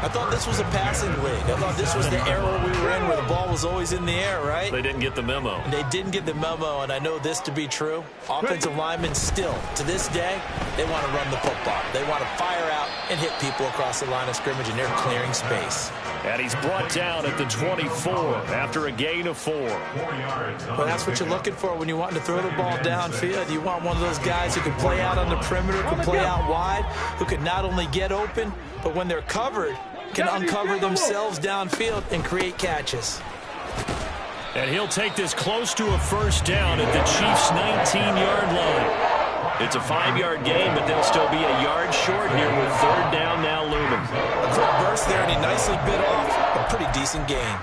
I thought this was a passing league. I thought this was the era we were in where the ball was always in the air, right? They didn't get the memo. And they didn't get the memo, and I know this to be true. Offensive linemen still, to this day, they want to run the football. They want to fire out and hit people across the line of scrimmage, and they're clearing space. And he's brought down at the 24 after a gain of 4. Well, that's what you're looking for when you want to throw the ball downfield. You want one of those guys who can play out on the perimeter, can play out wide, who can not only get open, but when they're covered, can uncover themselves downfield and create catches. And he'll take this close to a first down at the Chiefs' 19-yard line. It's a 5-yard gain, but they'll still be a yard short here with third down now looming. A quick burst there, and he nicely bit off a pretty decent gain.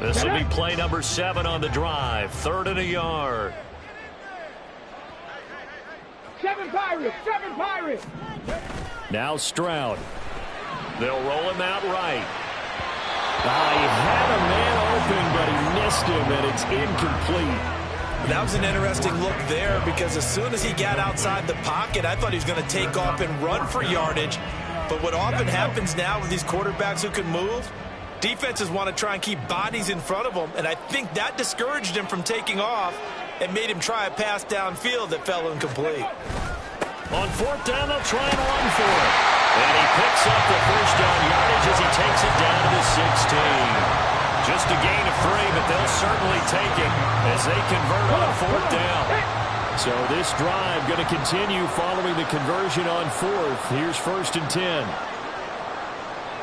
This will be play number 7 on the drive. 3rd and a yard. 7 Pirates! Now Stroud. They'll roll him out right. He had a man open, but he missed him, and it's incomplete. That was an interesting look there because as soon as he got outside the pocket, I thought he was going to take off and run for yardage. But what often happens now with these quarterbacks who can move, defenses want to try and keep bodies in front of them, and I think that discouraged him from taking off and made him try a pass downfield that fell incomplete. On 4th down, they'll try and run for it. And he picks up the first down yardage as he takes it down to the 16. Just a gain of 3, but they'll certainly take it as they convert on 4th down. So this drive going to continue following the conversion on 4th. Here's 1st and 10.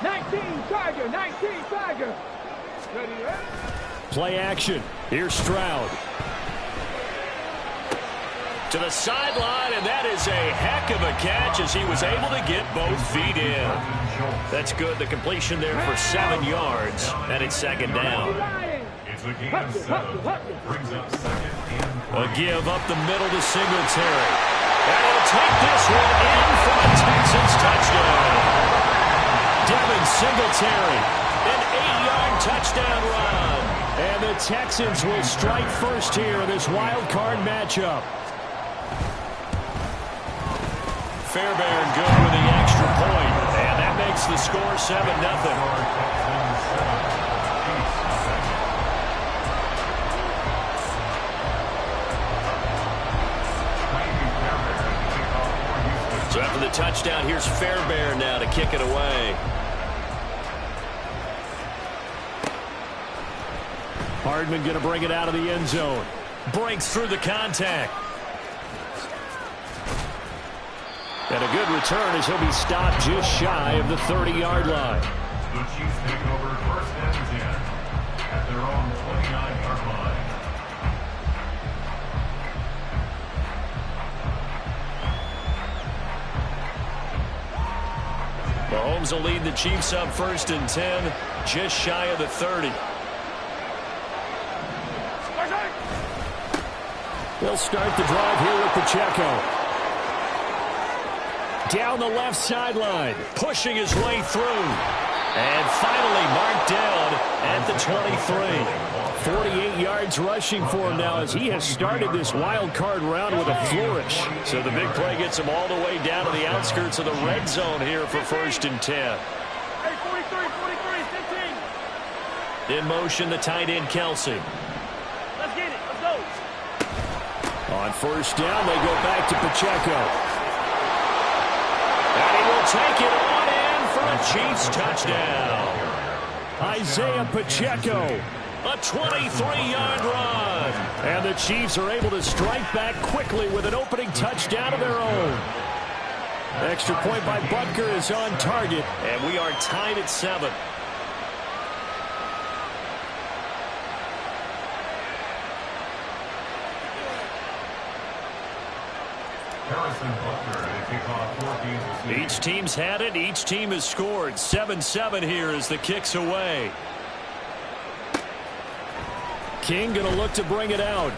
19 Tiger. Ready? Play action. Here's Stroud. To the sideline, and that is a heck of a catch as he was able to get both feet in. That's good. The completion there for 7 yards, and it's 2nd down. A give up the middle to Singletary. And he'll take this one in for a Texans touchdown. Devin Singletary, an 8-yard touchdown run. And the Texans will strike first here in this wild card matchup. Fairbairn good with the extra point, and that makes the score 7-0. So after the touchdown, here's Fairbairn now to kick it away. Hardman going to bring it out of the end zone. Breaks through the contact. And a good return as he'll be stopped just shy of the 30-yard line. The Chiefs take over 1st and 10 at their own 29-yard line. Mahomes will lead the Chiefs up 1st and 10, just shy of the 30. They'll start the drive here with Pacheco. Down the left sideline, pushing his way through. And finally marked down at the 23. 48 yards rushing for him now as he has started this wild card round with a flourish. So the big play gets him all the way down to the outskirts of the red zone here for 1st and 10. Hey, 43, 15. In motion, the tight end, Kelsey. Let's get it. Let's go. On 1st down, they go back to Pacheco. And he will take it on in for a Chiefs touchdown. Isaiah Pacheco, a 23-yard run. And the Chiefs are able to strike back quickly with an opening touchdown of their own. Extra point by Butker is on target, and we are tied at 7. Each team's had it. Each team has scored. 7-7 here as the kick's away. King going to look to bring it out.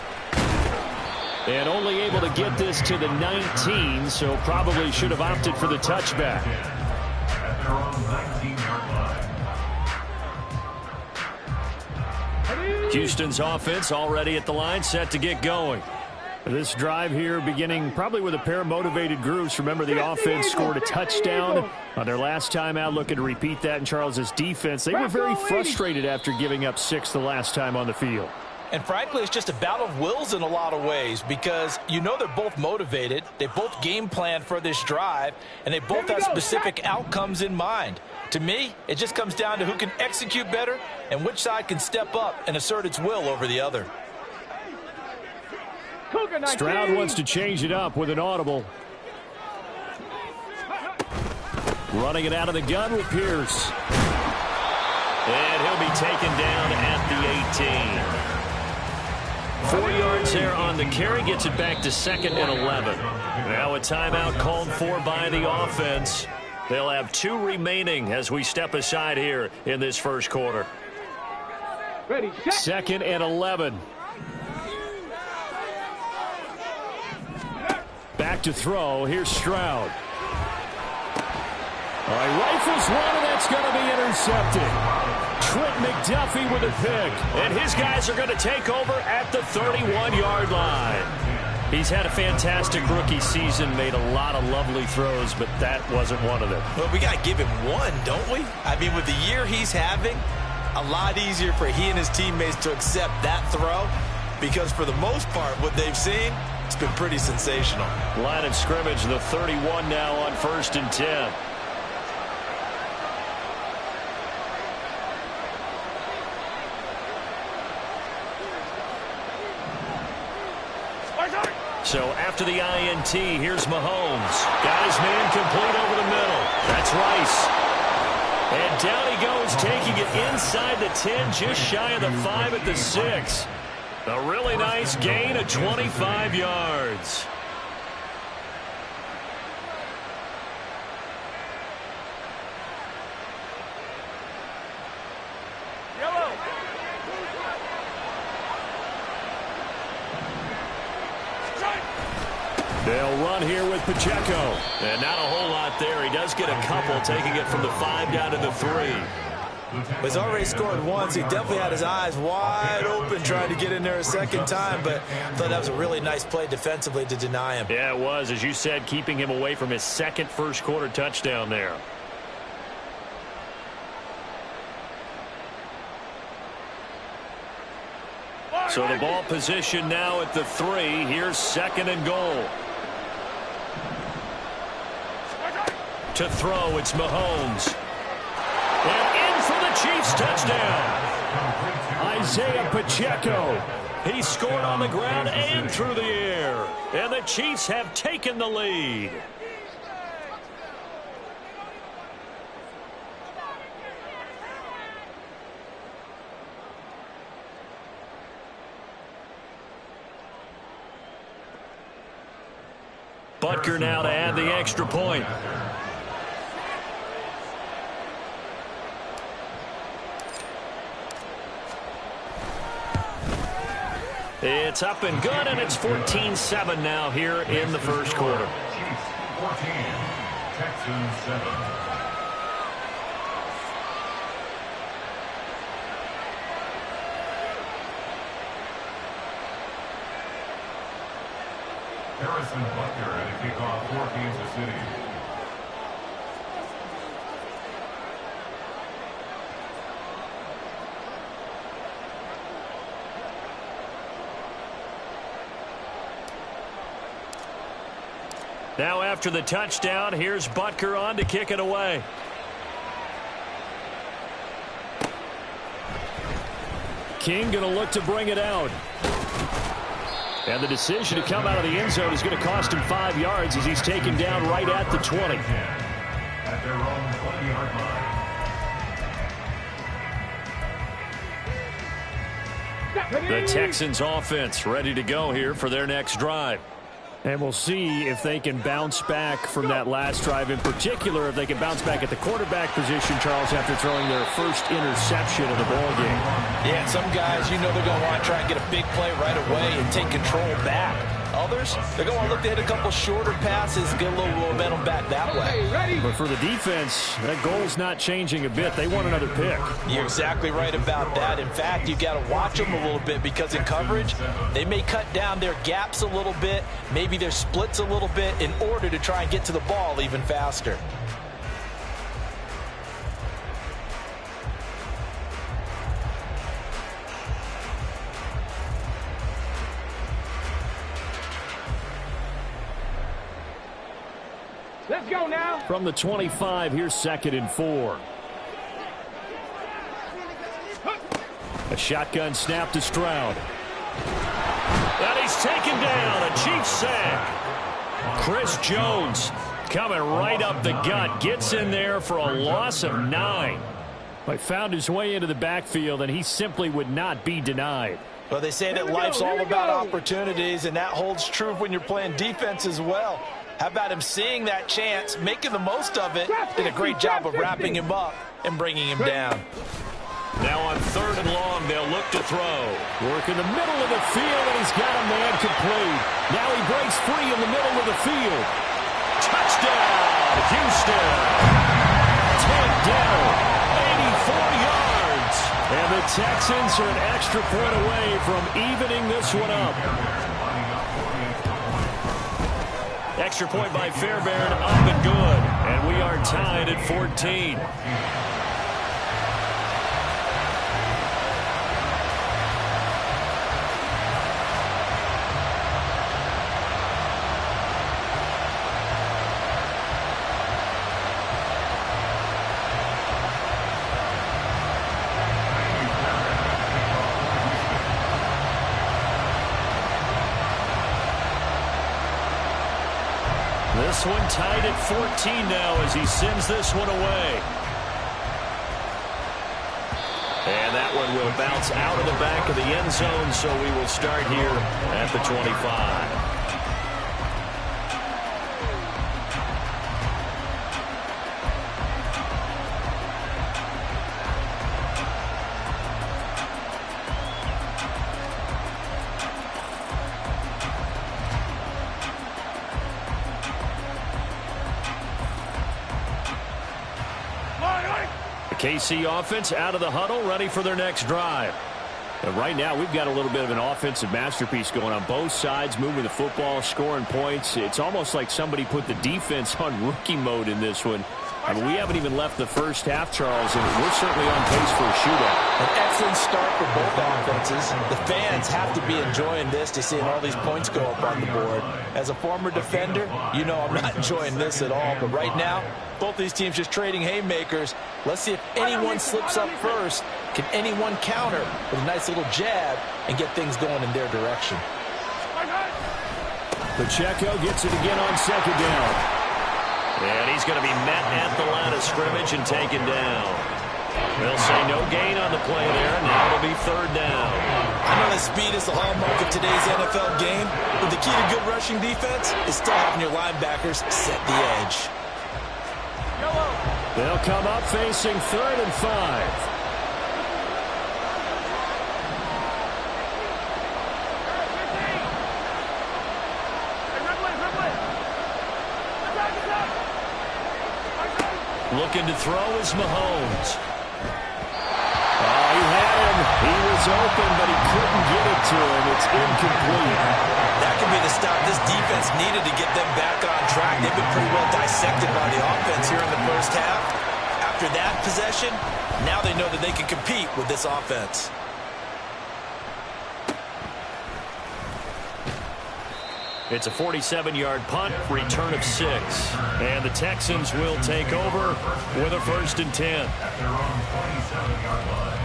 And only able to get this to the 19, so probably should have opted for the touchback. At their own 19-yard line. Houston's offense already at the line, set to get going. This drive here beginning probably with a pair of motivated groups. Remember, the offense scored a touchdown on their last time out, looking to repeat that in Charles's defense. They were very frustrated after giving up 6 the last time on the field. And frankly, it's just a battle of wills in a lot of ways because you know they're both motivated. They both game planned for this drive, and they both have specific outcomes in mind. To me, it just comes down to who can execute better and which side can step up and assert its will over the other. Stroud wants to change it up with an audible. Running it out of the gun with Pierce. And he'll be taken down at the 18. 4 yards there on the carry. Gets it back to 2nd and 11. Now a timeout called for by the offense. They'll have 2 remaining as we step aside here in this first quarter. 2nd and 11. Back to throw. Here's Stroud. All right, rifles one, and that's going to be intercepted. Trent McDuffie with a pick. And his guys are going to take over at the 31-yard line. He's had a fantastic rookie season, made a lot of lovely throws, but that wasn't one of them. Well, we got to give him one, don't we? I mean, with the year he's having, a lot easier for he and his teammates to accept that throw because for the most part, what they've seen, it's been pretty sensational. Line of scrimmage, the 31 now on 1st and 10. So after the INT, here's Mahomes. Got his man complete over the middle. That's Rice. And down he goes, taking it inside the 10, just shy of the 5 at the 6. A really nice gain of 25 yards. They'll run here with Pacheco. And not a whole lot there. He does get a couple, taking it from the 5 down to the 3. He's already scored once. He definitely had his eyes wide open trying to get in there a second time, but I thought that was a really nice play defensively to deny him. Yeah, it was. As you said, keeping him away from his second first-quarter touchdown there. So the ball position now at the 3. Here's 2nd and goal. To throw, it's Mahomes. And in for the Chiefs touchdown. Isaiah Pacheco. He scored on the ground and through the air. And the Chiefs have taken the lead. Butker now to add the extra point. It's up and good, and it's 14-7 now here in the first quarter. Chiefs 14, Texans 7. Harrison Butker at a kickoff for Kansas City. Now after the touchdown, here's Butker on to kick it away. King going to look to bring it out. And the decision to come out of the end zone is going to cost him 5 yards as he's taken down right at the 20. At their own 20-yard line. The Texans offense ready to go here for their next drive. And we'll see if they can bounce back from that last drive. In particular, if they can bounce back at the quarterback position, Charles, after throwing their first interception of the ballgame. Yeah, and some guys, you know they're going to want to try and get a big play right away and take control back. Others, they're going to look to hit a couple shorter passes, get a little momentum back that way. Ready? But for the defense, that goal's not changing a bit. They want another pick. You're exactly right about that. In fact, you got to watch them a little bit because in coverage, they may cut down their gaps a little bit, maybe their splits a little bit in order to try and get to the ball even faster. Let's go now. From the 25, here's 2nd and 4. A shotgun snap to Stroud. And he's taken down. A Chiefs sack. Chris Jones coming right up the gut. Gets in there for a loss of 9. But found his way into the backfield, and he simply would not be denied. Well, they say that life's all about opportunities, and that holds true when you're playing defense as well. How about him seeing that chance, making the most of it, did a great job of wrapping him up and bringing him down. Now on 3rd and long, they'll look to throw. Work in the middle of the field, and he's got a man complete. Now he breaks free in the middle of the field. Touchdown, Houston. Takedown, 84 yards. And the Texans are an extra point away from evening this one up. Extra point by Fairbairn, up and good. And we are tied at 14. This one tied at 14 now as he sends this one away. And that one will bounce out of the back of the end zone, so we will start here at the 25. KC offense out of the huddle, ready for their next drive. And right now, we've got a little bit of an offensive masterpiece going on both sides, moving the football, scoring points. It's almost like somebody put the defense on rookie mode in this one. I mean, we haven't even left the first half, Charles, and we're certainly on pace for a shootout. An excellent start for both offenses. The fans have to be enjoying this to see all these points go up on the board. As a former defender, you know I'm not enjoying this at all. But right now, both these teams just trading haymakers. Let's see if anyone slips up first. Can anyone counter with a nice little jab and get things going in their direction? Pacheco gets it again on 2nd down. And he's going to be met at the line of scrimmage and taken down. They'll say no gain on the play there. Now it'll be 3rd down. I know that speed is the hallmark of today's NFL game, but the key to good rushing defense is still having your linebackers set the edge. They'll come up facing 3rd and 5. Looking to throw is Mahomes. Oh, he had him. He was open, but he couldn't get it to him. It's incomplete. That could be the stop this defense needed to get them back on track. They've been pretty well dissected by the offense here in the first half. After that possession, now they know that they can compete with this offense. It's a 47-yard punt, return of 6. And the Texans will take over with a 1st and 10. At their own 27-yard line.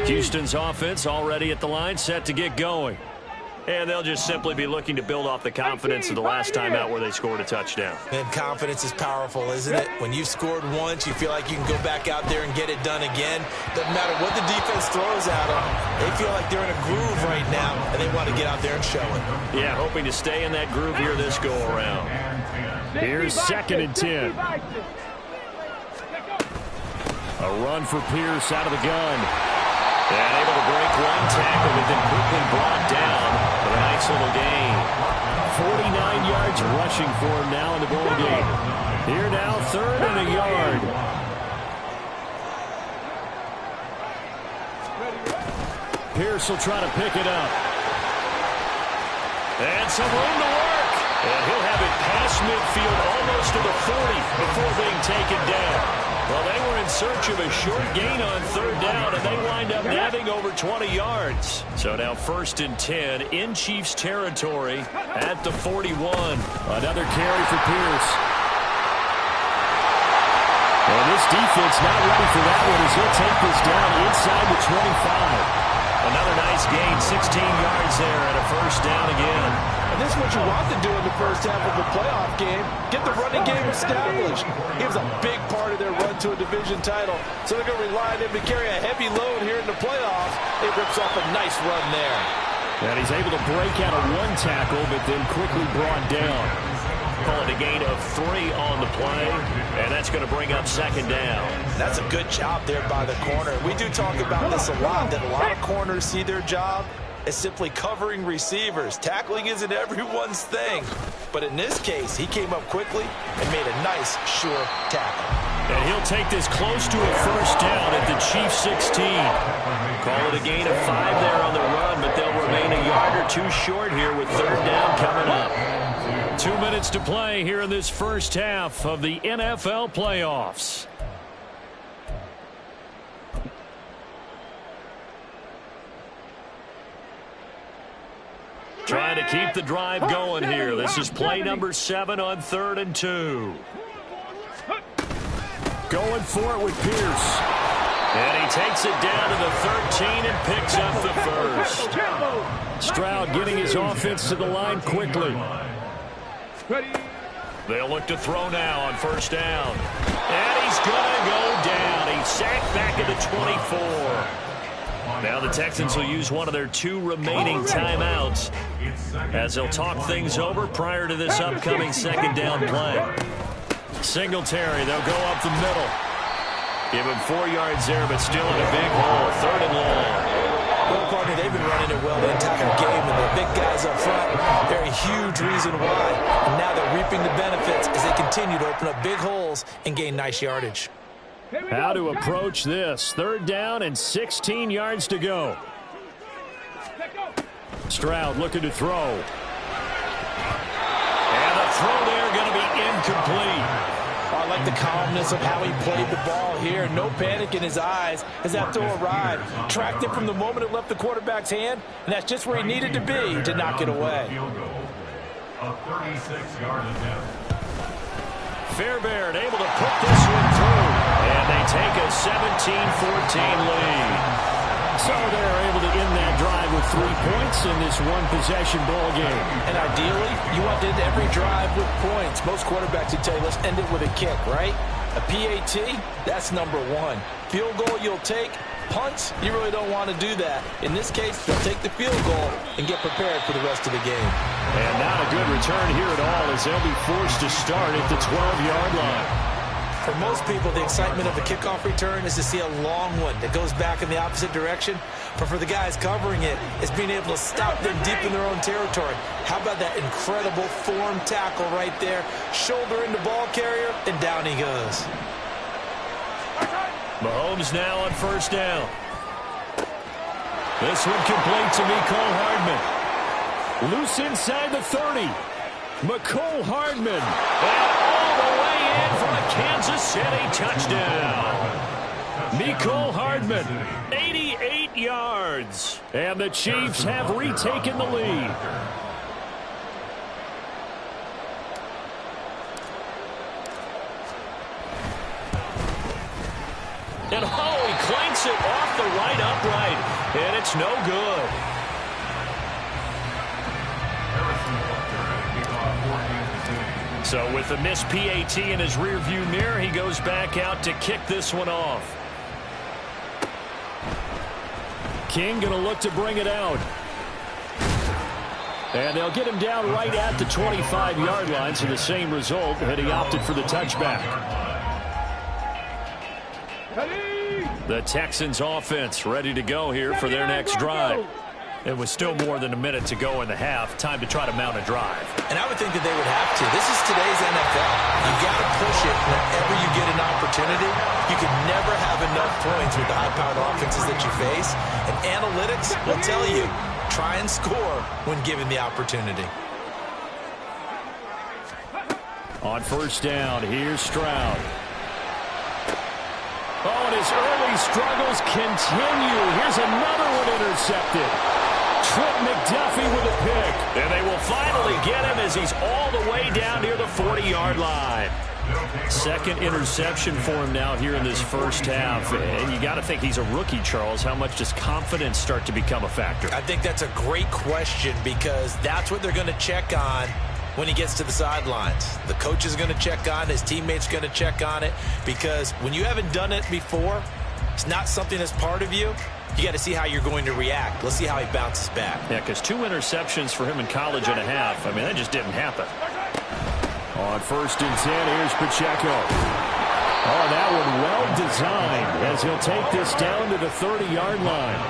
Houston's offense already at the line, set to get going. And they'll just simply be looking to build off the confidence of the last time out where they scored a touchdown. And confidence is powerful, isn't it? When you've scored once, you feel like you can go back out there and get it done again. Doesn't matter what the defense throws at them. They feel like they're in a groove right now, and they want to get out there and show it. Yeah, hoping to stay in that groove here this go-around. Here's 2nd and 10. A run for Pierce out of the gun. And able to break one tackle, but then quickly brought down with a nice little gain. 49 yards rushing for him now in the ball game. Here now, 3rd and a yard. Pierce will try to pick it up. And some room to work. And he'll have it past midfield almost to the 40 before being taken down. Well, they were in search of a short gain on 3rd down, and they wind up nabbing over 20 yards. So now 1st and 10 in Chiefs territory at the 41. Another carry for Pierce. And this defense not ready for that one as he'll take this down inside the 25. Another nice gain, 16 yards there, and a 1st down again. And this is what you want to do in the first half of a playoff game. Get the running game established. He was a big part of their run to a division title. So they're going to rely on him to carry a heavy load here in the playoffs. It rips off a nice run there. And he's able to break out of one tackle, but then quickly brought down. Call it a gain of 3 on the play, and that's going to bring up 2nd down. That's a good job there by the corner. We do talk about this a lot, that a lot of corners see their job as simply covering receivers. Tackling isn't everyone's thing. But in this case, he came up quickly and made a nice, sure tackle. And he'll take this close to a 1st down at the Chiefs 16. Call it a gain of 5 there on the run, but they'll remain a yard or 2 short here with 3rd down coming up. 2 minutes to play here in this first half of the NFL playoffs. Trying to keep the drive going here. This is play number 7 on 3rd and 2. Going for it with Pierce. And he takes it down to the 13 and picks up the 1st. Stroud getting his offense to the line quickly. They'll look to throw now on 1st down. And he's going to go down. He's sacked back at the 24. Now the Texans will use one of their 2 remaining timeouts as they'll talk things over prior to this upcoming 2nd down play. Singletary, they'll go up the middle. Give him 4 yards there, but still in a big hole. 3rd and long. Well, partner, they've been running it well the entire game, and the big guys up front, they're a huge reason why. And now they're reaping the benefits as they continue to open up big holes and gain nice yardage. How to approach this. 3rd down and 16 yards to go. Stroud looking to throw. And the throw there going to be incomplete. I like the calmness of how he played the ball here. No panic in his eyes as that throw arrived. Tracked it from the moment it left the quarterback's hand, and that's just where he needed to be to knock it away. A 36-yard attempt. Fairbairn able to put this one through. And they take a 17-14 lead. So they're able to end that drive with 3 points in this one-possession ball game. And ideally, you want to end every drive with points. Most quarterbacks would tell you, let's end it with a kick, right? A PAT, that's number 1. Field goal you'll take. Punts, you really don't want to do that. In this case, they'll take the field goal and get prepared for the rest of the game. And not a good return here at all as they'll be forced to start at the 12-yard line. For most people, the excitement of a kickoff return is to see a long one that goes back in the opposite direction. But for the guys covering it, it's being able to stop them deep in their own territory. How about that incredible form tackle right there? Shoulder into ball carrier, and down he goes. Mahomes now on 1st down. This one complete to Mecole Hardman. Loose inside the 30. Mecole Hardman. And all the way in for a Kansas City touchdown. Mecole Hardman, 88 yards. And the Chiefs have retaken the lead. And oh, he clanks it off the right upright. And it's no good. So with the missed PAT in his rearview mirror, he goes back out to kick this one off. King going to look to bring it out. And they'll get him down right at the 25-yard line, so the same result, and he opted for the touchback. The Texans offense ready to go here for their next drive. It was still more than a minute to go in the half. Time to try to mount a drive. And I would think that they would have to. This is today's NFL. You got to push it whenever you get an opportunity. You can never have enough points with the high-powered offenses that you face. And analytics will tell you, try and score when given the opportunity. On first down, here's Stroud. Oh, and his early struggles continue. Here's another one intercepted. Trent McDuffie with a pick. And they will finally get him as he's all the way down near the 40-yard line. Second interception for him now here in this first half. And you got to think he's a rookie, Charles. How much does confidence start to become a factor? I think that's a great question because that's what they're going to check on when he gets to the sidelines. The coach is going to check on it. His teammates going to check on it because when you haven't done it before, it's not something that's part of you. You got to see how you're going to react. Let's see how he bounces back. Yeah, because 2 interceptions for him in college and a half. I mean, that just didn't happen. On first and 10, here's Pacheco. Oh, that one well designed as he'll take this down to the 30-yard line.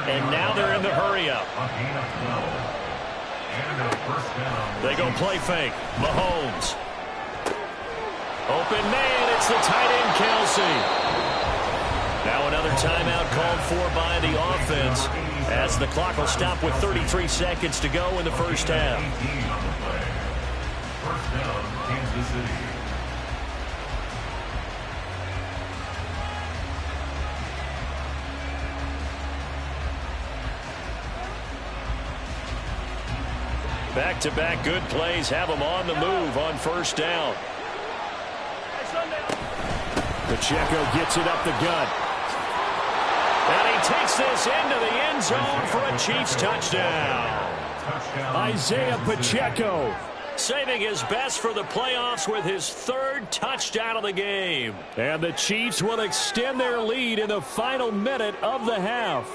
And now they're in the hurry-up. They go play fake. Mahomes. Open man. It's the tight end, Kelsey. Now another timeout called for by the offense as the clock will stop with 33 seconds to go in the first half. First down, Kansas City. Back-to-back good plays have them on the move on first down. Pacheco gets it up the gut. And he takes this into the end zone for a Chiefs touchdown. Isaiah Pacheco saving his best for the playoffs with his 3rd touchdown of the game. And the Chiefs will extend their lead in the final minute of the half.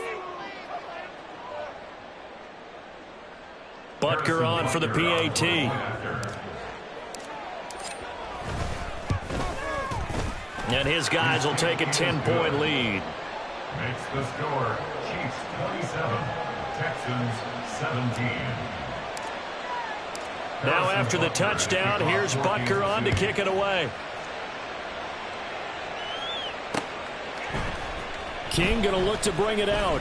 Butker on for the PAT. And his guys will take a 10-point lead. Makes the score Chiefs 27, Texans 17. Now after the touchdown, here's Butker on to kick it away. King going to look to bring it out.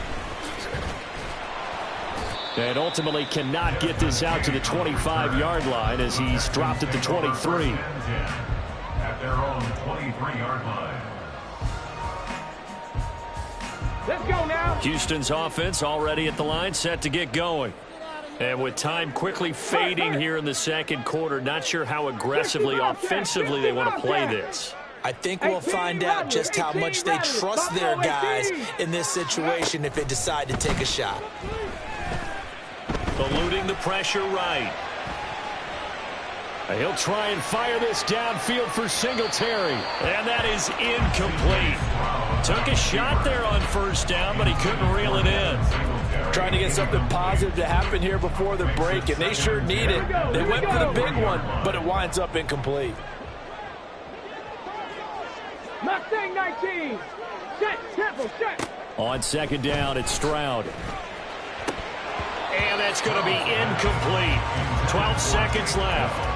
And ultimately cannot get this out to the 25-yard line as he's dropped at the 23. At their own 23-yard line. Let's go now. Houston's offense already at the line, set to get going. And with time quickly fading here in the second quarter, not sure how aggressively, offensively they want to play this. I think we'll find out just how much they trust their guys in this situation if they decide to take a shot. Eluding the pressure right. He'll try and fire this downfield for Singletary. And that is incomplete. Took a shot there on first down, but he couldn't reel it in. Trying to get something positive to happen here before the break, and they sure need it. They went for the big one, but it winds up incomplete. Mustang 19. Set, tempo, set. On second down, it's Stroud. And that's going to be incomplete. 12 seconds left.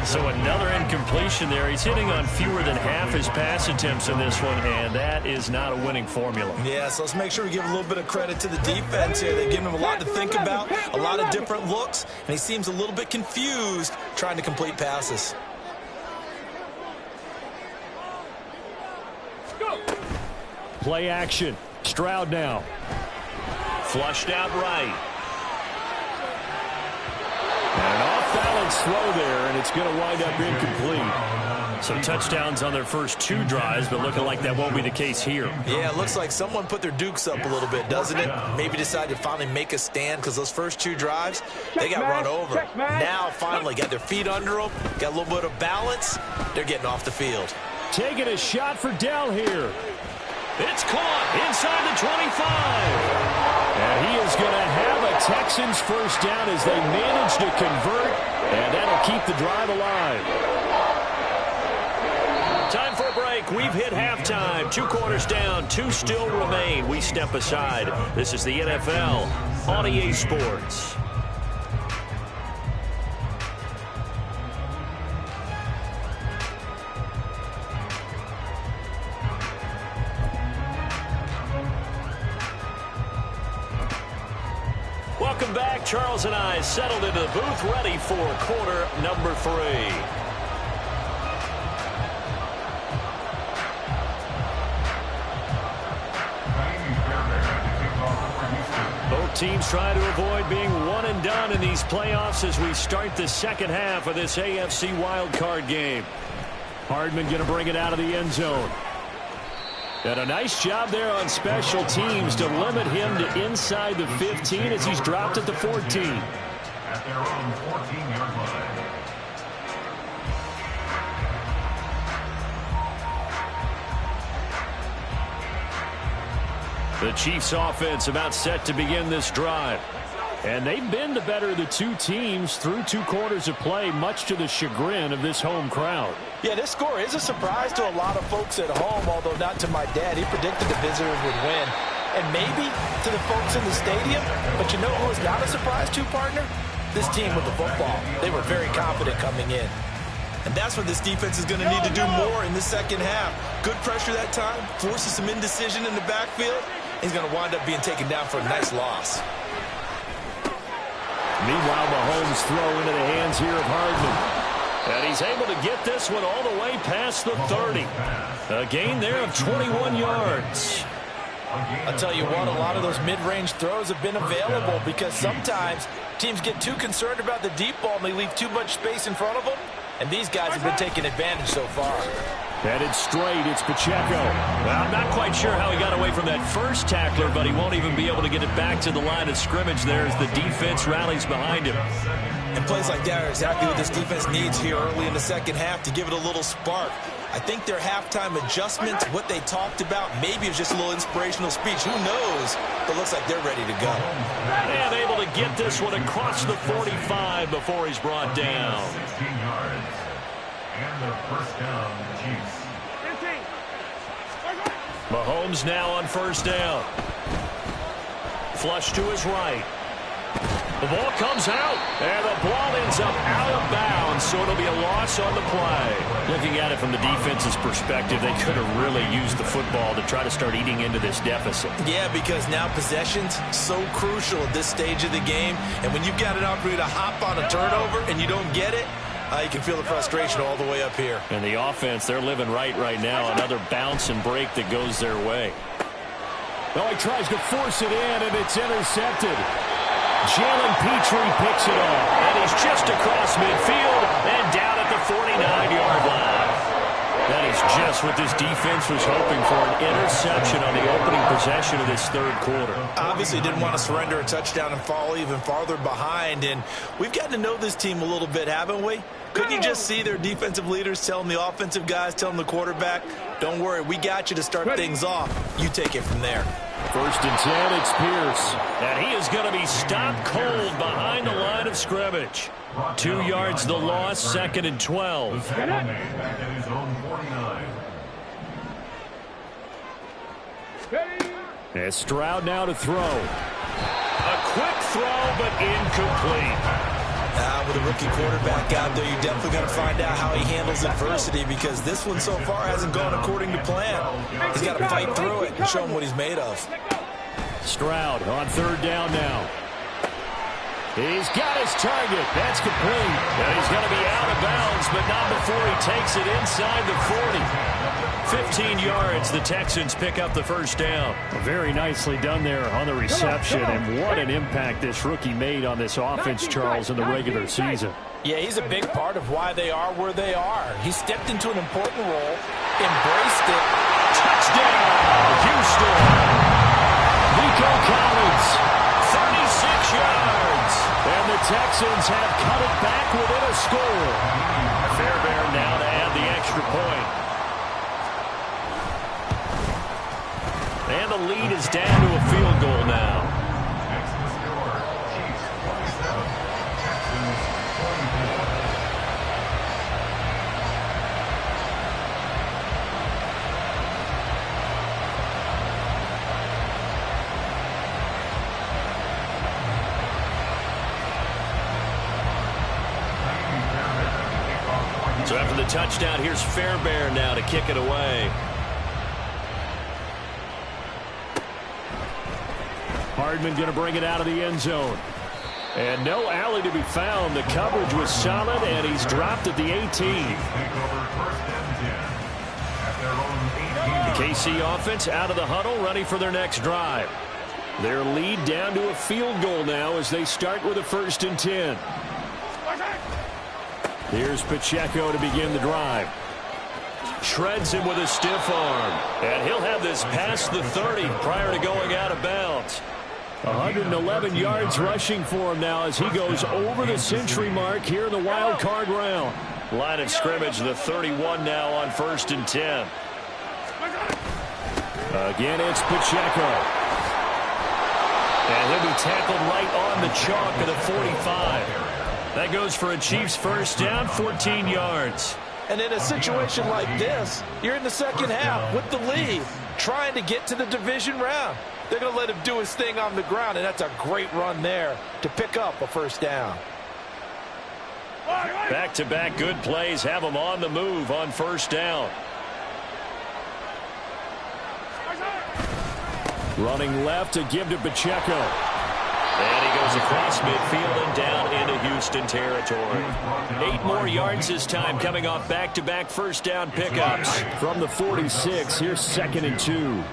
So another incompletion there. He's hitting on fewer than half his pass attempts in this one, and that is not a winning formula. Yeah, so let's make sure we give a little bit of credit to the defense here. They've given him a lot to think about, a lot of different looks, and he seems a little bit confused trying to complete passes. Go. Play action. Stroud now. Flushed out right. And an off-balance throw there, and it's going to wind up incomplete. So touchdowns on their first 2 drives, but looking like that won't be the case here. Yeah, it looks like someone put their dukes up a little bit, doesn't it? Maybe decided to finally make a stand because those first 2 drives, they got run over. Now, finally, got their feet under them, got a little bit of balance. They're getting off the field. Taking a shot for Dell here. It's caught inside the 25. And he is going to have a Texans first down as they manage to convert, and that'll keep the drive alive. Time for a break. We've hit halftime. 2 quarters down, 2 still remain. We step aside. This is the NFL on EA Sports. Welcome back. Charles and I settled into the booth, ready for quarter number 3. Both teams trying to avoid being one and done in these playoffs as we start the second half of this AFC wildcard game. Hardman going to bring it out of the end zone. And a nice job there on special teams to limit him to inside the 15 as he's dropped at the 14. At their own 14-yard line. The Chiefs offense about set to begin this drive. And they've been the better of the 2 teams through 2 quarters of play, much to the chagrin of this home crowd. Yeah, this score is a surprise to a lot of folks at home, although not to my dad. He predicted the visitors would win. And maybe to the folks in the stadium. But you know who was not a surprise to, partner? This team with the football. They were very confident coming in. And that's what this defense is going to need to do more in the second half. Good pressure that time, forces some indecision in the backfield. He's going to wind up being taken down for a nice loss. Meanwhile, Mahomes throw into the hands here of Hardman. And he's able to get this one all the way past the 30. A gain there of 21 yards. I'll tell you what, a lot of those mid-range throws have been available because sometimes teams get too concerned about the deep ball and they leave too much space in front of them. And these guys have been taking advantage so far. Headed straight, it's Pacheco. Well, I'm not quite sure how he got away from that first tackler, but he won't even be able to get it back to the line of scrimmage there as the defense rallies behind him. And plays like that are exactly what this defense needs here early in the second half to give it a little spark. I think their halftime adjustments, what they talked about, maybe it was just a little inspirational speech. Who knows? But it looks like they're ready to go. And able to get this one across the 45 before he's brought down. 16 yards. And the first down, Chiefs. Mahomes now on first down. Flush to his right. The ball comes out, and the ball ends up out of bounds, so it'll be a loss on the play. Looking at it from the defense's perspective, they could have really used the football to try to start eating into this deficit. Yeah, because now possession's so crucial at this stage of the game, and when you've got an opportunity to hop on a turnover and you don't get it, you can feel the frustration all the way up here. And the offense, they're living right now. Another bounce and break that goes their way. Oh, he tries to force it in, and it's intercepted. Jalen Petrie picks it off, and he's just across midfield and down at the 49-yard line. That is just what this defense was hoping for, an interception on the opening possession of this third quarter. Obviously didn't want to surrender a touchdown and fall even farther behind, and we've gotten to know this team a little bit, haven't we? Couldn't you just see their defensive leaders telling the offensive guys, telling the quarterback, don't worry, we got you to start things off. You take it from there. First and 10, it's Pierce. And he is going to be stopped cold behind the line of scrimmage. 2 yards the loss, second and 12. Back at his own 49. And Stroud now to throw. A quick throw, but incomplete. With a rookie quarterback out there, you're definitely going to find out how he handles adversity because this one so far hasn't gone according to plan. He's got to fight through it and show him what he's made of. Stroud on third down now. He's got his target. That's complete. And he's going to be out of bounds, but not before he takes it inside the 40. 15 yards, the Texans pick up the first down. Very nicely done there on the reception, and what an impact this rookie made on this offense, Charles, in the regular season. Yeah, he's a big part of why they are where they are. He stepped into an important role, embraced it. Touchdown, Houston. Nico Collins, 36 yards. And the Texans have cut it back within a score. Fairbairn now to add the extra point. And the lead is down to a field goal now. So after the touchdown, here's Fairbairn now to kick it away. Hardman going to bring it out of the end zone. And no alley to be found. The coverage was solid, and he's dropped at the 18. The KC offense out of the huddle, ready for their next drive. Their lead down to a field goal now as they start with a 1st and 10. Here's Pacheco to begin the drive. Shreds him with a stiff arm. And he'll have this past the 30 prior to going out of bounds. 111 yards rushing for him now as he goes over the century mark here in the wild card round. Line of scrimmage, the 31 now on 1st and 10. Again, it's Pacheco. And he'll be tackled right on the chalk of the 45. That goes for a Chiefs 1st down, 14 yards. And in a situation like this, you're in the second half with the lead, trying to get to the division round. They're going to let him do his thing on the ground, and that's a great run there to pick up a 1st down. Back-to-back good plays have him on the move on 1st down. Running left to give to Pacheco. And he goes across midfield and down into Houston territory. 8 more yards this time coming off back-to-back 1st down pickups. From the 46, here's 2nd and 2.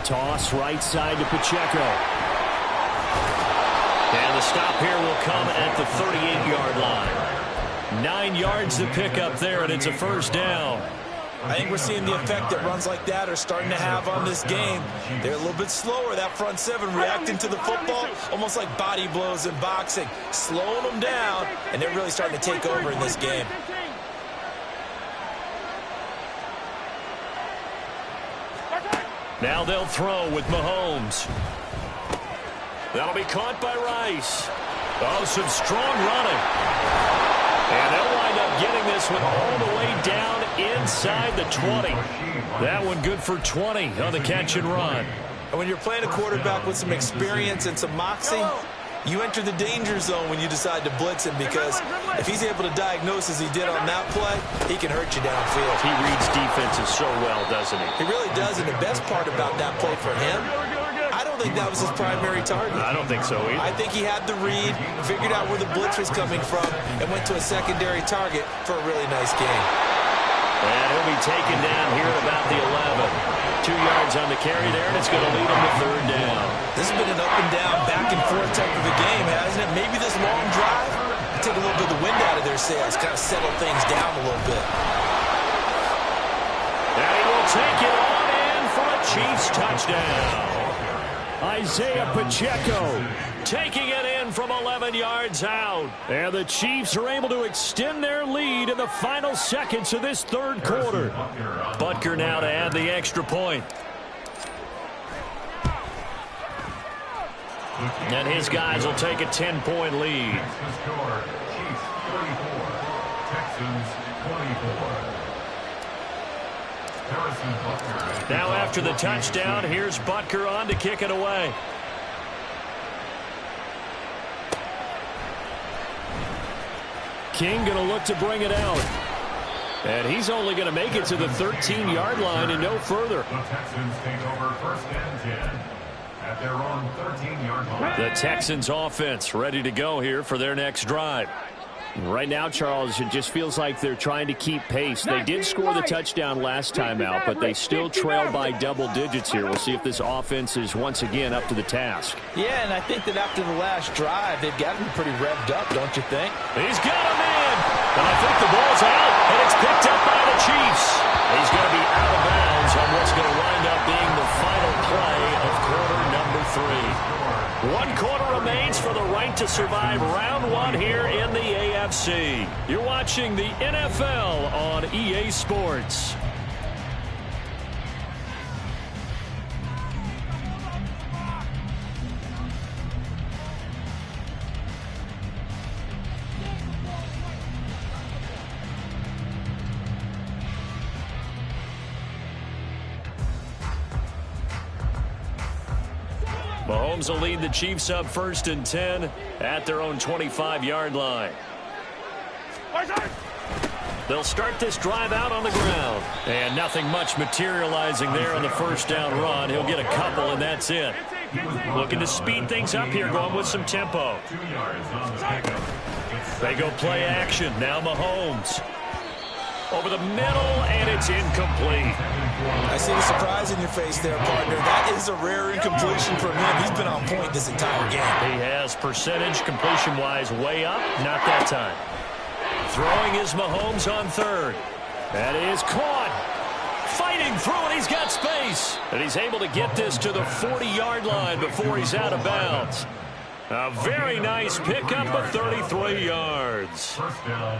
Toss right side to Pacheco. And the stop here will come at the 38-yard line. 9 yards to pick up there, and it's a 1st down. I think we're seeing the effect that runs like that are starting to have on this game. They're a little bit slower, that front 7, reacting to the football, almost like body blows in boxing, slowing them down, and they're really starting to take over in this game. Now they'll throw with Mahomes. That'll be caught by Rice. Oh, some strong running. And they'll wind up getting this one all the way down inside the 20. That one good for 20 on the catch and run. And when you're playing a quarterback with some experience and some moxie, you enter the danger zone when you decide to blitz him, because if he's able to diagnose as he did on that play, he can hurt you downfield. He reads defenses so well, doesn't he? He really does, and the best part about that play for him, I don't think that was his primary target. I don't think so either. I think he had the read, figured out where the blitz was coming from, and went to a secondary target for a really nice game. And he'll be taken down here at about the 11. 2 yards on the carry there, and it's going to lead him to 3rd down. This has been an up and down, back and forth type of a game, hasn't it? Maybe this long drive will take a little bit of the wind out of their sails, kind of settle things down a little bit. And he will take it on in for a Chiefs touchdown. Isaiah Pacheco taking it in from 11 yards out. And the Chiefs are able to extend their lead in the final seconds of this 3rd quarter. Butker now to add the extra point. And his guys will take a 10-point lead. Chiefs 34, Texans 24. Now after the touchdown, here's Butker on to kick it away. King going to look to bring it out. And he's only going to make it to the 13-yard line and no further. The Texans take over 1st and 10 at their own 13-yard line. The Texans offense ready to go here for their next drive. Right now, Charles, it just feels like they're trying to keep pace. They did score the touchdown last time out, but they still trail by double digits here. We'll see if this offense is once again up to the task. Yeah, and I think that after the last drive, they've got to be pretty revved up, don't you think? He's got him in. And I think the ball's out, and it's picked up by the Chiefs. He's going to be out of bounds on what's going to wind up being the final play of quarter number 3. 1 quarter remains for the right to survive round 1 here in the AFC. You're watching the NFL on EA Sports. Mahomes will lead the Chiefs up 1st and 10 at their own 25-yard line. They'll start this drive out on the ground. And nothing much materializing there on the first down run. He'll get a couple, and that's it. Looking to speed things up here, going with some tempo. They go play action. Now Mahomes. Over the middle, and it's incomplete. I see the surprise in your face there, partner. That is a rare incompletion from him. He's been on point this entire game. He has percentage completion-wise way up. Not that time. Throwing is Mahomes on 3rd. That is caught. Fighting through it. He's got space. And he's able to get this to the 40-yard line before he's out of bounds. A very nice pickup of 33 yards.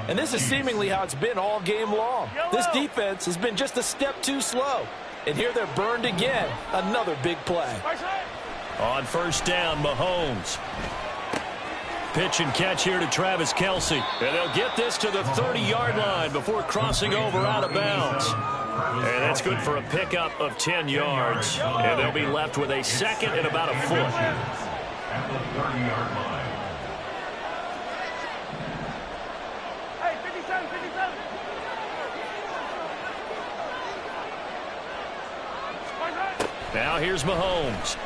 And this is seemingly how it's been all game long. This defense has been just a step too slow. And here they're burned again. Another big play. On 1st down, Mahomes. Pitch and catch here to Travis Kelce. And they'll get this to the 30-yard line before crossing over out of bounds. And that's good for a pickup of 10 yards. And they'll be left with a 2nd and about a foot. At the 30-yard line. Hey, 57, 57. Now here's Mahomes.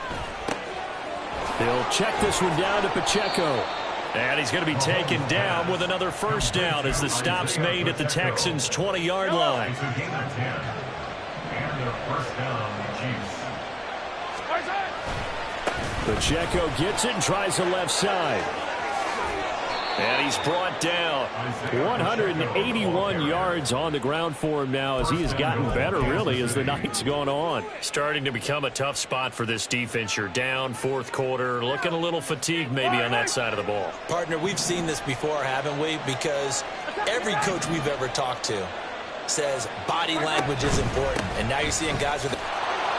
They'll check this one down to Pacheco. And he's going to be taken down with another 1st down as the stop's made at the Texans' 20-yard line. It's a gain of 10. And their 1st down, the Chiefs. Pacheco gets it and tries the left side. And he's brought down. 181 yards on the ground for him now as he has gotten better, really, as the night's gone on. Starting to become a tough spot for this defense. You're down 4th quarter, looking a little fatigued maybe on that side of the ball. Partner, we've seen this before, haven't we? Because every coach we've ever talked to says body language is important. And now you're seeing guys with...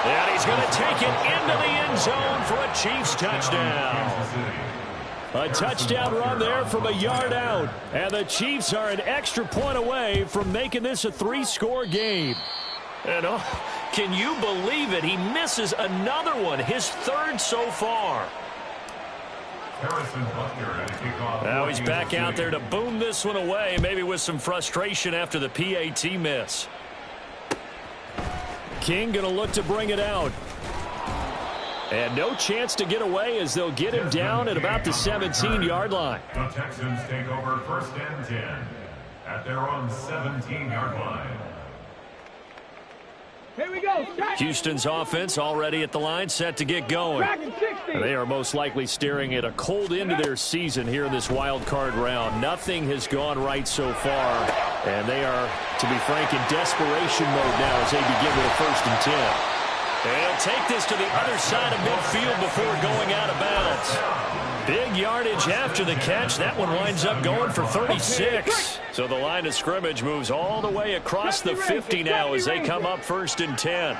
And he's going to take it into the end zone for a Chiefs touchdown. A touchdown run there from a yard out. And the Chiefs are an extra point away from making this a 3-score game. And can you believe it? He misses another one, his 3rd so far. Now he's back out there to boom this one away, maybe with some frustration after the PAT miss. King going to look to bring it out. And no chance to get away as they'll get him down at about the 17-yard line. The Texans take over 1st and 10 at their own 17-yard line. Here we go. Houston's offense already at the line, set to get going. They are most likely staring at a cold end to their season here in this wild card round. Nothing has gone right so far, and they are, to be frank, in desperation mode now as they begin with a 1st and 10. And he'll take this to the other side of midfield before going out of bounds. Big yardage after the catch. That one winds up going for 36. So the line of scrimmage moves all the way across the 50 now as they come up 1st and 10.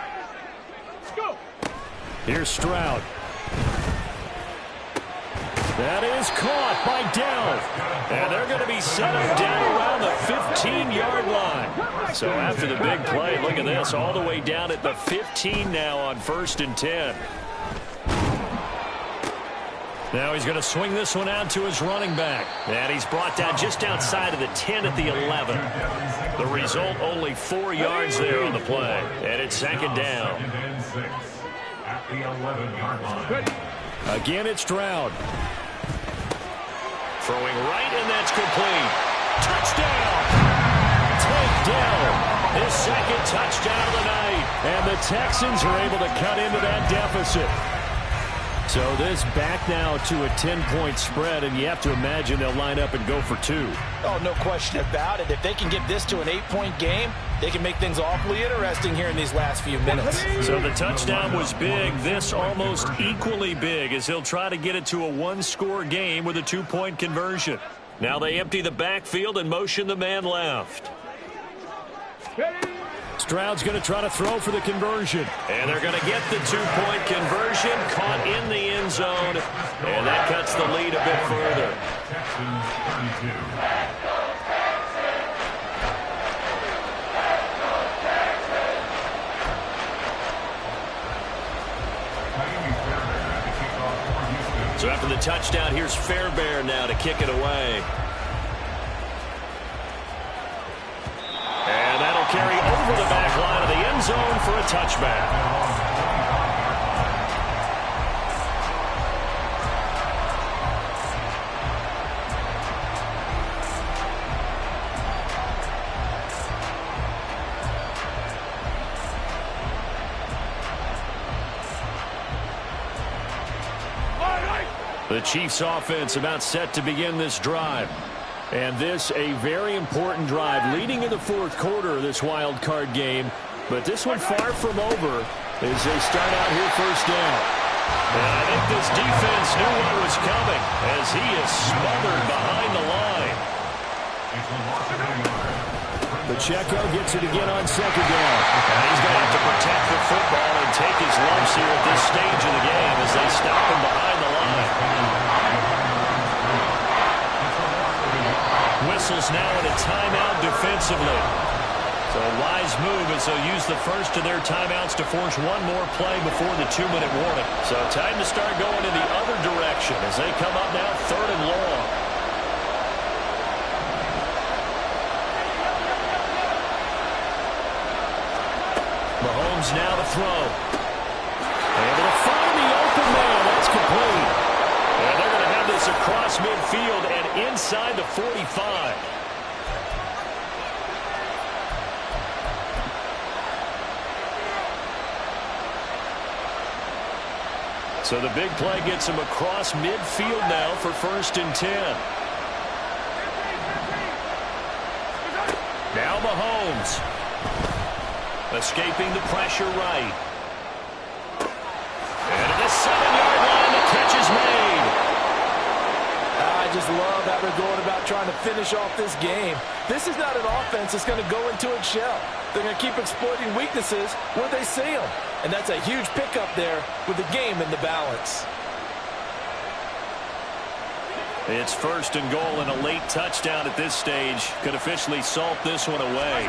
Here's Stroud. That is caught by Dell. And they're going to be set up down around the 15-yard line. So after the big play, look at this, all the way down at the 15 now on 1st and 10. Now he's going to swing this one out to his running back. And he's brought down just outside of the 10 at the 11. The result, only 4 yards there on the play. And it's 2nd down. At the 11-yard line. Again, it's Stroud. Throwing right, and that's complete. Touchdown! Takedown. His 2nd touchdown of the night. And the Texans are able to cut into that deficit. So this back now to a 10-point spread, and you have to imagine they'll line up and go for 2. Oh, no question about it. If they can get this to an 8-point game, they can make things awfully interesting here in these last few minutes. So the touchdown was big. This almost equally big as he'll try to get it to a 1-score game with a 2-point conversion. Now they empty the backfield and motion the man left. Stroud's going to try to throw for the conversion. And they're going to get the 2-point conversion, caught in the end zone, and that cuts the lead a bit further. Texans 32. So after the touchdown, here's Fairbairn now to kick it away. And that'll carry over the back line of the end zone for a touchback. The Chiefs offense about set to begin this drive. And this a very important drive leading in the fourth quarter of this wild card game. But this one far from over as they start out here first down. And I think this defense knew what was coming as he is smothered behind the line. Pacheco gets it again on second down. And he's going to have to protect the football and take his lumps here at this stage of the game as they stop him behind the line. Whistles now in a timeout defensively. So a wise move as they'll use the first of their timeouts to force one more play before the 2-minute warning. So time to start going in the other direction as they come up now third and long. Mahomes now to throw. Able to find the open man. That's complete. And they're going to have this across midfield and inside the 45. So the big play gets him across midfield now for 1st and 10. Now Mahomes. Escaping the pressure right. And at the 7-yard line, the catch is made. I just love how they're going about trying to finish off this game. This is not an offense that's going to go into its shell. They're going to keep exploiting weaknesses where they see them. And that's a huge pickup there with the game in the balance. It's 1st and goal, and a late touchdown at this stage could officially salt this one away.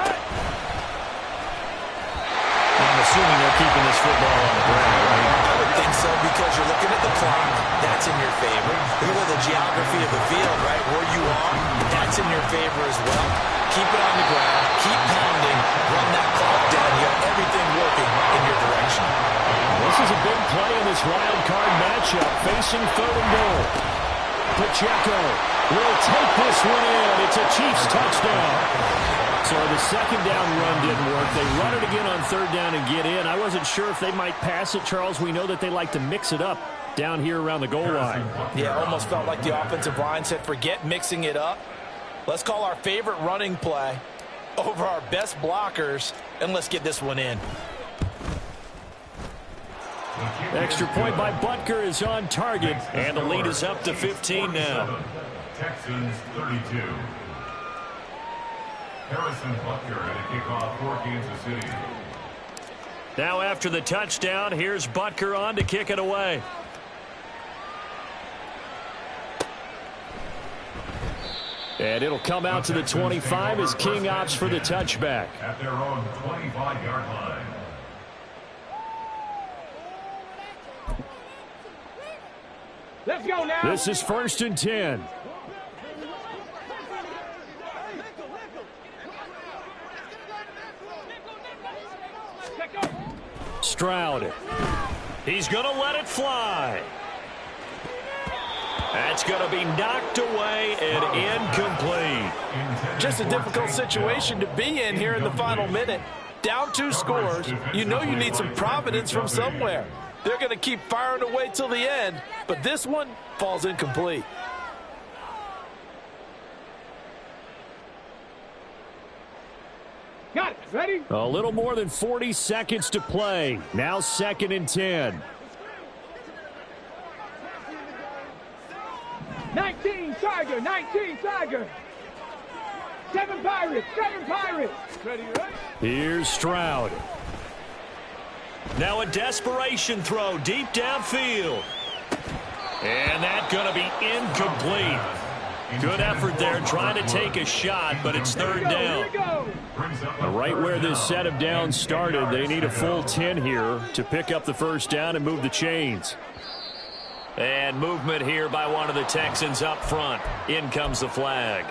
I'm assuming they're keeping this football on the ground, right? I would think so because you're looking at the clock. That's in your favor. Look at the geography of the field, right? Where you are, that's in your favor as well. Keep it on the ground. Keep pounding. Run that clock down. You have everything working in your direction. This is a big play in this wild card matchup facing 3rd and goal. Pacheco will take this one in. It's a Chiefs touchdown. So the second down run didn't work. They run it again on 3rd down and get in. I wasn't sure if they might pass it, Charles. We know that they like to mix it up down here around the goal line. Yeah, almost felt like the offensive line said, forget mixing it up. Let's call our favorite running play over our best blockers, and let's get this one in. Extra point by Butker is on target, and the lead is up to 15 now. Texans 32. Harrison Butker at a kickoff for Kansas City. Now after the touchdown, here's Butker on to kick it away. And it'll come out to the 25 as King opts for the touchback. At their own 25-yard line. Let's go now. This is 1st and 10. Stroud. He's going to let it fly. That's going to be knocked away and incomplete. Just a difficult situation to be in here in the final minute. Down 2 scores. You know you need some providence from somewhere. They're going to keep firing away till the end, but this one falls incomplete. Got it. Ready? A little more than 40 seconds to play. Now 2nd and 10. 19 Tiger, 19 Tiger. 7 Pirates, 7 Pirates. Ready, right? Here's Stroud. Now a desperation throw deep downfield. And that's going to be incomplete. Good effort there trying to take a shot, but it's 3rd down. Right where this set of downs started, they need a full 10 here to pick up the 1st down and move the chains. And movement here by one of the Texans up front. In comes the flag.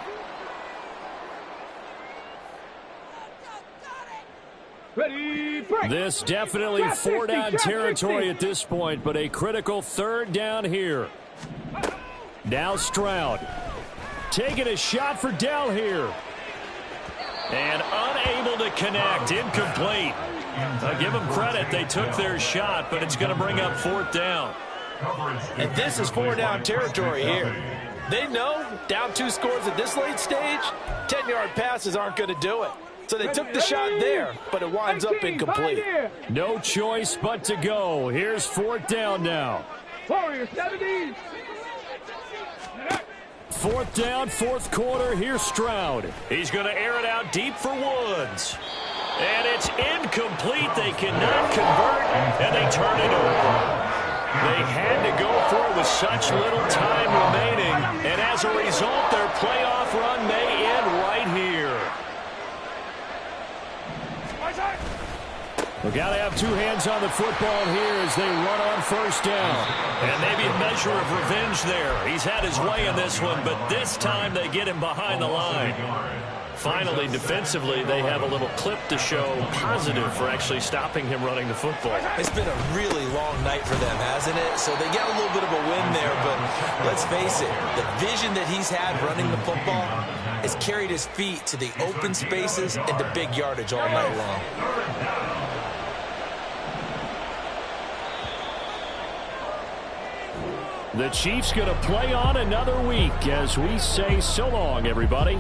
Ready, break. This definitely four-down territory at this point, but a critical third down here. Now Stroud taking a shot for Dell here. And unable to connect. Incomplete. I'll give them credit. They took their shot, but it's going to bring up fourth down. And this is four-down territory here. They know down 2 scores at this late stage, 10-yard passes aren't going to do it. So they took the shot there, but it winds up incomplete. No choice but to go. Here's fourth down now. Warrior 70. Fourth down, fourth quarter. Here's Stroud. He's going to air it out deep for Woods. And it's incomplete. They cannot convert, and they turn it over. They had to go for it with such little time remaining, and as a result, their playoff run may end right here. We've got to have 2 hands on the football here as they run on first down. And maybe a measure of revenge there. He's had his way in this one, but this time they get him behind the line. Finally, defensively, they have a little clip to show positive for actually stopping him running the football. It's been a really long night for them, hasn't it? So they get a little bit of a win there, but let's face it, the vision that he's had running the football has carried his feet to the open spaces and the big yardage all night long. The Chiefs going to play on another week as we say so long, everybody.